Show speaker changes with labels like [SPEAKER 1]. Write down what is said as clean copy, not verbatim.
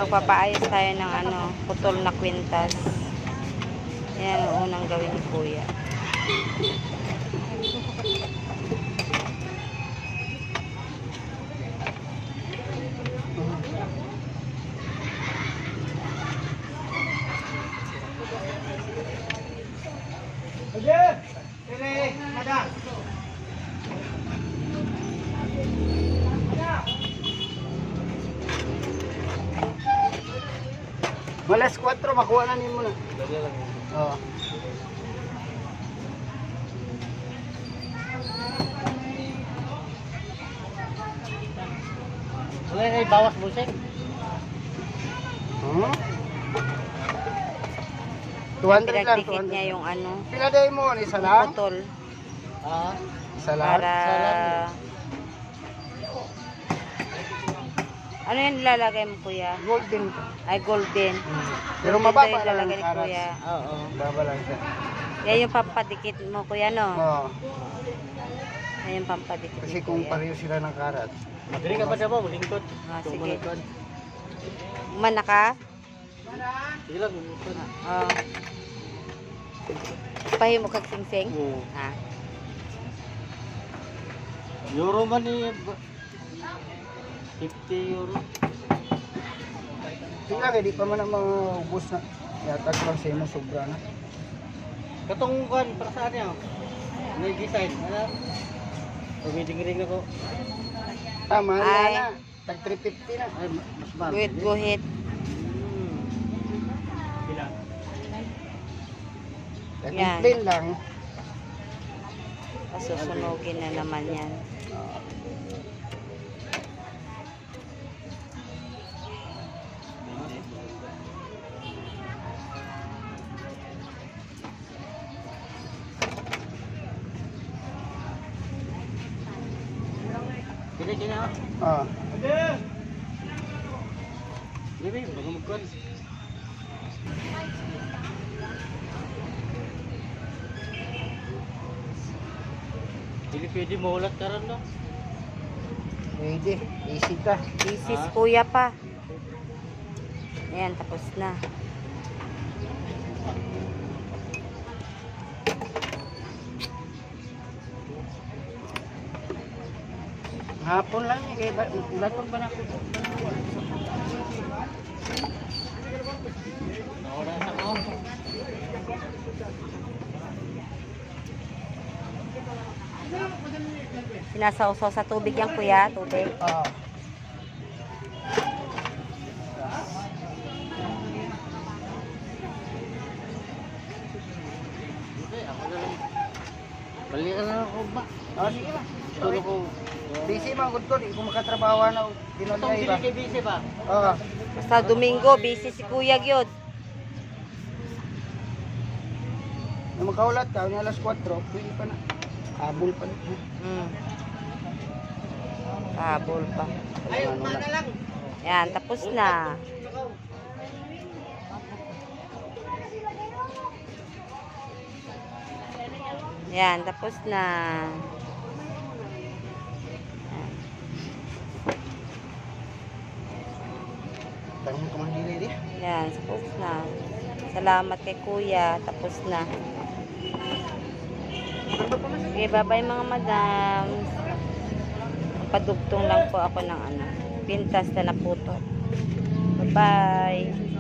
[SPEAKER 1] Magpapaayos tayo ng ano, putol na kwintas. Yan ang unang gawin ni Kuya.
[SPEAKER 2] Malas 4, makuha na nimo na. Oo.
[SPEAKER 3] Wala ay bawas busing.
[SPEAKER 2] Hmm? 200 lang,
[SPEAKER 1] Pinagdikit
[SPEAKER 2] 200.
[SPEAKER 1] niya yung ano,
[SPEAKER 2] Pila day mo ni isa lang?
[SPEAKER 1] putol.
[SPEAKER 3] Ah,
[SPEAKER 2] Isa lang.
[SPEAKER 1] Para... Ano yung nilalagay mo, Kuya?
[SPEAKER 2] Golden.
[SPEAKER 1] Ay, golden.
[SPEAKER 2] Pero
[SPEAKER 1] Golden
[SPEAKER 2] mababa
[SPEAKER 1] daw yung
[SPEAKER 2] lang
[SPEAKER 1] nilalagay ni
[SPEAKER 2] ang karas.
[SPEAKER 1] Kuya.
[SPEAKER 3] oo.
[SPEAKER 2] Baba lang siya.
[SPEAKER 1] Yan yung pampadikit mo, Kuya, no?
[SPEAKER 2] Oo.
[SPEAKER 1] Yan yung pampadikit
[SPEAKER 2] Kasi
[SPEAKER 1] ni
[SPEAKER 2] kung
[SPEAKER 1] Kuya.
[SPEAKER 2] pareho sila ng karat.
[SPEAKER 3] Madali ka pa sa mo, lingkod.
[SPEAKER 1] Ah, sige.
[SPEAKER 3] Lingkod.
[SPEAKER 1] Umana ka?
[SPEAKER 3] Sige lang, lingkod.
[SPEAKER 1] Oo. Pahimo kag sing-sing?
[SPEAKER 3] Oo.
[SPEAKER 1] Ah.
[SPEAKER 3] Euro man ni 50 euro.
[SPEAKER 2] Sila kaya di pa man ang mga ubos na. Yatag lang sa imo sobra na.
[SPEAKER 3] Katong kuan para saan niya? May design, ano? Tumiding-ring ako.
[SPEAKER 2] Tama na
[SPEAKER 1] Ay.
[SPEAKER 2] na. Tag 350 na.
[SPEAKER 3] Ay, mas mahal.
[SPEAKER 1] Guhit-guhit.
[SPEAKER 3] Ilan?
[SPEAKER 2] Tag
[SPEAKER 1] Yan.
[SPEAKER 2] plain lang.
[SPEAKER 1] Pasusunogin na naman yan.
[SPEAKER 3] Kini ah.
[SPEAKER 2] Ah.
[SPEAKER 3] Bibi, bago magkuan. Dili pwede mahulat ka ron, no?
[SPEAKER 2] Pwede. Easy ka.
[SPEAKER 1] Isis,
[SPEAKER 3] Ah.
[SPEAKER 1] Kuya pa. Ayan, tapos na.
[SPEAKER 2] Hapon lang eh. Kaya batong ba na ako?
[SPEAKER 3] Nawala na ako.
[SPEAKER 1] Sinasawsaw sa tubig yan, Kuya. Tubig.
[SPEAKER 2] Ah.
[SPEAKER 3] Hindi, ako na lang. Balikan na ako ba?
[SPEAKER 2] Ah, sige na.
[SPEAKER 3] Tulo ko.
[SPEAKER 2] Busy man gud ko. Di ko makatrabaho na. Tinon
[SPEAKER 3] Itong
[SPEAKER 2] na iba.
[SPEAKER 3] dili kay busy ba?
[SPEAKER 2] Oo.
[SPEAKER 1] Basta Domingo, busy si Kuya gyud.
[SPEAKER 2] Na makaulat ka, ni alas 4, pwede pa na. Habol pa na.
[SPEAKER 1] Habol pa.
[SPEAKER 3] Ay,
[SPEAKER 2] Ano
[SPEAKER 3] umana lang.
[SPEAKER 1] Yan, tapos na. Yan, tapos na.
[SPEAKER 2] Tanong ko man dili di.
[SPEAKER 1] Yan, tapos na. Salamat kay Kuya. Tapos na. Okay, bye-bye mga madam. Padugtong lang po ako ng ano, pintas na naputo. Bye-bye.